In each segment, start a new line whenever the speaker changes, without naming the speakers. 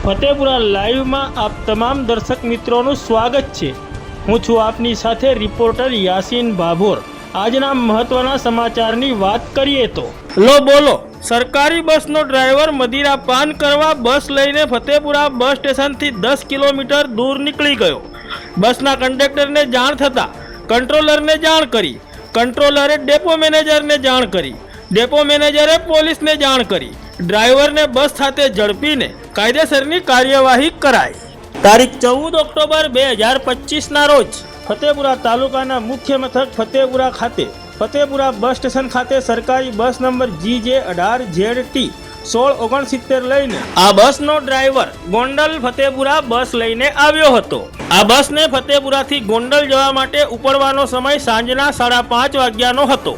ફતેપુરા લાઈવમાં આપ તમામ દર્શક મિત્રોનું સ્વાગત છે। હું છું આપની સાથે રિપોર્ટર યાસીન ભાભોર। આજના મહત્વના સમાચારની વાત કરીએ તો લો બોલો સરકારી બસનો ડ્રાઈવર મદિરા પાન કરવા બસ લઈને ફતેપુરા બસ સ્ટેશનથી 10 કિલોમીટર દૂર નીકળી ગયો। બસના કંડક્ટરને જાણ થતાં કંટ્રોલરને જાણ કરી, કંટ્રોલરે ડેપો મેનેજરને જાણ કરી, ડેપો મેનેજરે પોલીસને જાણ કરી। ડ્રાઈવરને બસ સાથે ઝડપીને કાયદેસરની કાર્યવાહી કરાઈ। તારીખ 14 ઓક્ટોબર 2025ના રોજ ફતેપુરા તાલુકાના મુખ્ય મથક ફતેપુરા ખાતે ફતેપુરા બસ સ્ટેશન ખાતે સરકારી બસ નંબર GJ18ZT 1669 લઈને આ બસનો ડ્રાઈવર ગોંડલ ફતેપુરા બસ લઈને આવ્યો હતો। આ બસને ફતેપુરાથી ગોંડલ જવા માટે ઉપડવાનો સમય સાંજના 5:30 વાગ્યાનો હતો।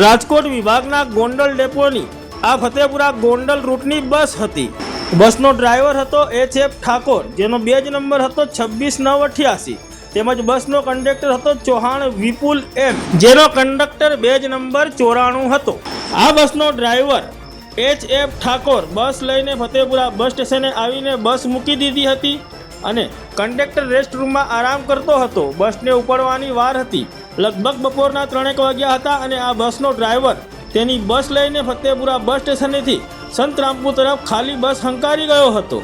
રાજકોટ વિભાગના ગોંડલ ડેપોની આ ફતેપુરા ગોંડલ રૂટની બસ હતી। બસનો ડ્રાઈવર હતો HF ઠાકોર, જેનો બેજ નંબર હતો 26988, તેમજ બસનો કંડક્ટર હતો ચૌહાણ વિપુલ M, જેનો કંડક્ટર બેજ નંબર 94 હતો। આ બસનો ડ્રાઈવર HF ઠાકોર બસ લઈને ફતેપુરા બસ સ્ટેશને આવીને બસ મૂકી દીધી હતી અને કંડક્ટર રેસ્ટરૂમમાં આરામ કરતો હતો। બસને ઉપડવાની વાર હતી, લગભગ બપોરના 3 વાગ્યા હતા અને આ બસનો ડ્રાઈવર તેની બસ લઈને ફતેપુરા બસ સ્ટેશનેથી સંતરામપુર તરફ ખાલી બસ હંકારી ગયો હતો।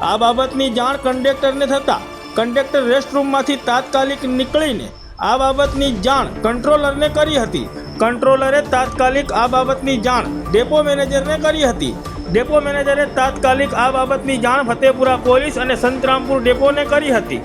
આ બાબતની જાણ કંડક્ટરને થતાં કંડક્ટર રેસ્ટરૂમમાંથી તાત્કાલિક નીકળીને આ બાબતની જાણ કંટ્રોલરને કરી હતી। કંટ્રોલરે તાત્કાલિક આ બાબતની જાણ ડેપો મેનેજરને કરી હતી। ડેપો મેનેજરે તાત્કાલિક આ બાબતની જાણ ફતેપુરા પોલીસ અને સંતરામપુર ડેપોને કરી હતી,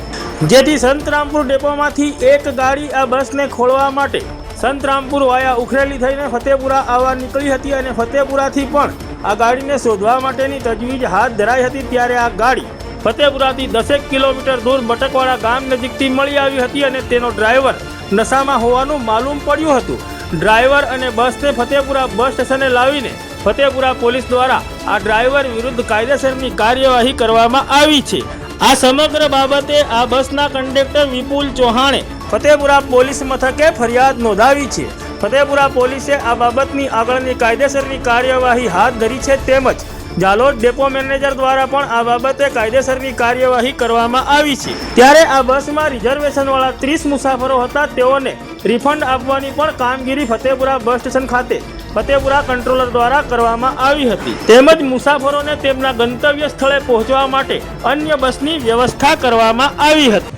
જેથી સંતરામપુર ડેપોમાંથી એક ગાડી આ બસને ખોલવા માટે સંતરામપુર વાયા ઉખરેલી થઈને ફતેપુરા આવવા નીકળી હતી અને ફતેપુરાથી પણ આ ગાડીને શોધવા માટેની તજવીજ હાથ ધરાઈ હતી। ત્યારે આ ગાડી ફતેપુરાથી 10 કિલોમીટર દૂર બટકવાડા ગામ નજીકથી મળી આવી હતી અને તેનો ડ્રાઈવર નશામાં હોવાનું માલુમ પડ્યું હતું। ડ્રાઈવર અને બસને ફતેપુરા બસ સ્ટેશને લાવીને ફતેપુરા પોલીસ દ્વારા આ ડ્રાઈવર વિરુદ્ધ કાયદેસરની કાર્યવાહી કરવામાં આવી છે। આ સમગ્ર બાબતે આ બસના કંડક્ટર વિપુલ ચૌહાણે ફતેપુરા પોલીસ મથકે ફરિયાદ નોંધાવી છે। ફતેપુરા પોલીસે આ બાબતની આગળની કાયદેસરની કાર્યવાહી હાથ ધરી છે, તેમજ જાલોદ ડેપો મેનેજર દ્વારા પણ આ બાબતે કાયદેસરની કાર્યવાહી કરવામાં આવી છે। ત્યારે આ બસમાં રિઝર્વેશનવાળા 30 મુસાફરો હતા, તેઓને રિફંડ આપવાની પણ કામગીરી ફતેપુરા બસ સ્ટેશન ખાતે ફતેપુરા કંટ્રોલર દ્વારા કરવામાં આવી હતી, તેમજ મુસાફરોને તેમના ગંતવ્ય સ્થળે પહોંચવા માટે અન્ય બસની વ્યવસ્થા કરવામાં આવી હતી।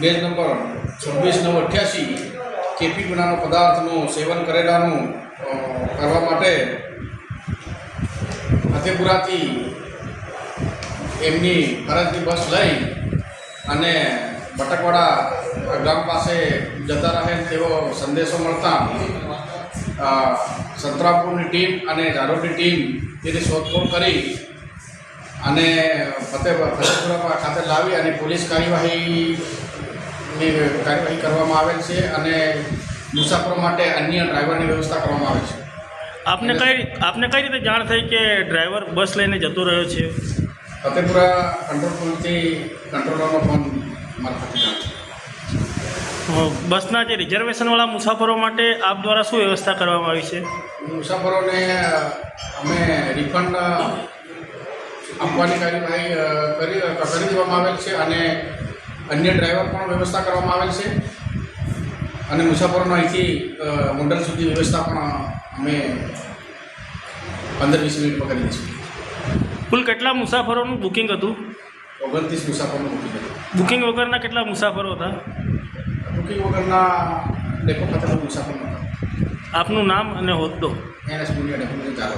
બેજ નંબર 26988 કેપી ગુનાનો પદાર્થનું સેવન કરેલાનું કરવા માટે ફતેપુરાથી એમની ફરજની બસ લઈ અને બટકવાડા ગામ પાસે જતા રહે તેવો સંદેશો મળતા સંતરામપુરની ટીમ અને ઝાલોદની ટીમ તેની શોધખોળ કરી અને ફતેપુરા ખાતે લાવી અને પોલીસ કાર્યવાહી કરવામાં આવેલ છે અને મુસાફરો માટે અન્ય ડ્રાઈવરની વ્યવસ્થા કરવામાં આવે છે।
આપને કઈ રીતે જાણ થઈ કે ડ્રાઈવર બસ લઈને જતો રહ્યો છે?
ફતેપુરા કંટ્રોલ રૂમથી કંટ્રોલરનો ફોન મારફતે જાણ।
બસના જે રિઝર્વેશનવાળા મુસાફરો માટે આપ દ્વારા શું વ્યવસ્થા કરવામાં આવી છે?
મુસાફરોને અમે રિફંડ આપવાની કાર્યવાહી કરી દેવામાં આવેલ છે અને અન્ય ડ્રાઈવર પણ વ્યવસ્થા કરવામાં આવેલ છે અને મુસાફરોનો અહીંથી ગોંડલ સુધી વ્યવસ્થા પણ અમે 15-20 મિનિટમાં કરી દઈશું।
કુલ કેટલા મુસાફરોનું બુકિંગ હતું?
29 મુસાફરોનું બુકિંગ હતું।
બુકિંગ વગરના કેટલા મુસાફરો હતા?
બુકિંગ વગરના ડેપો ખાતે મુસાફરો હતા।
આપનું નામ અને હોદ્દો?
NS મુનિયા ડેપો ચાલો।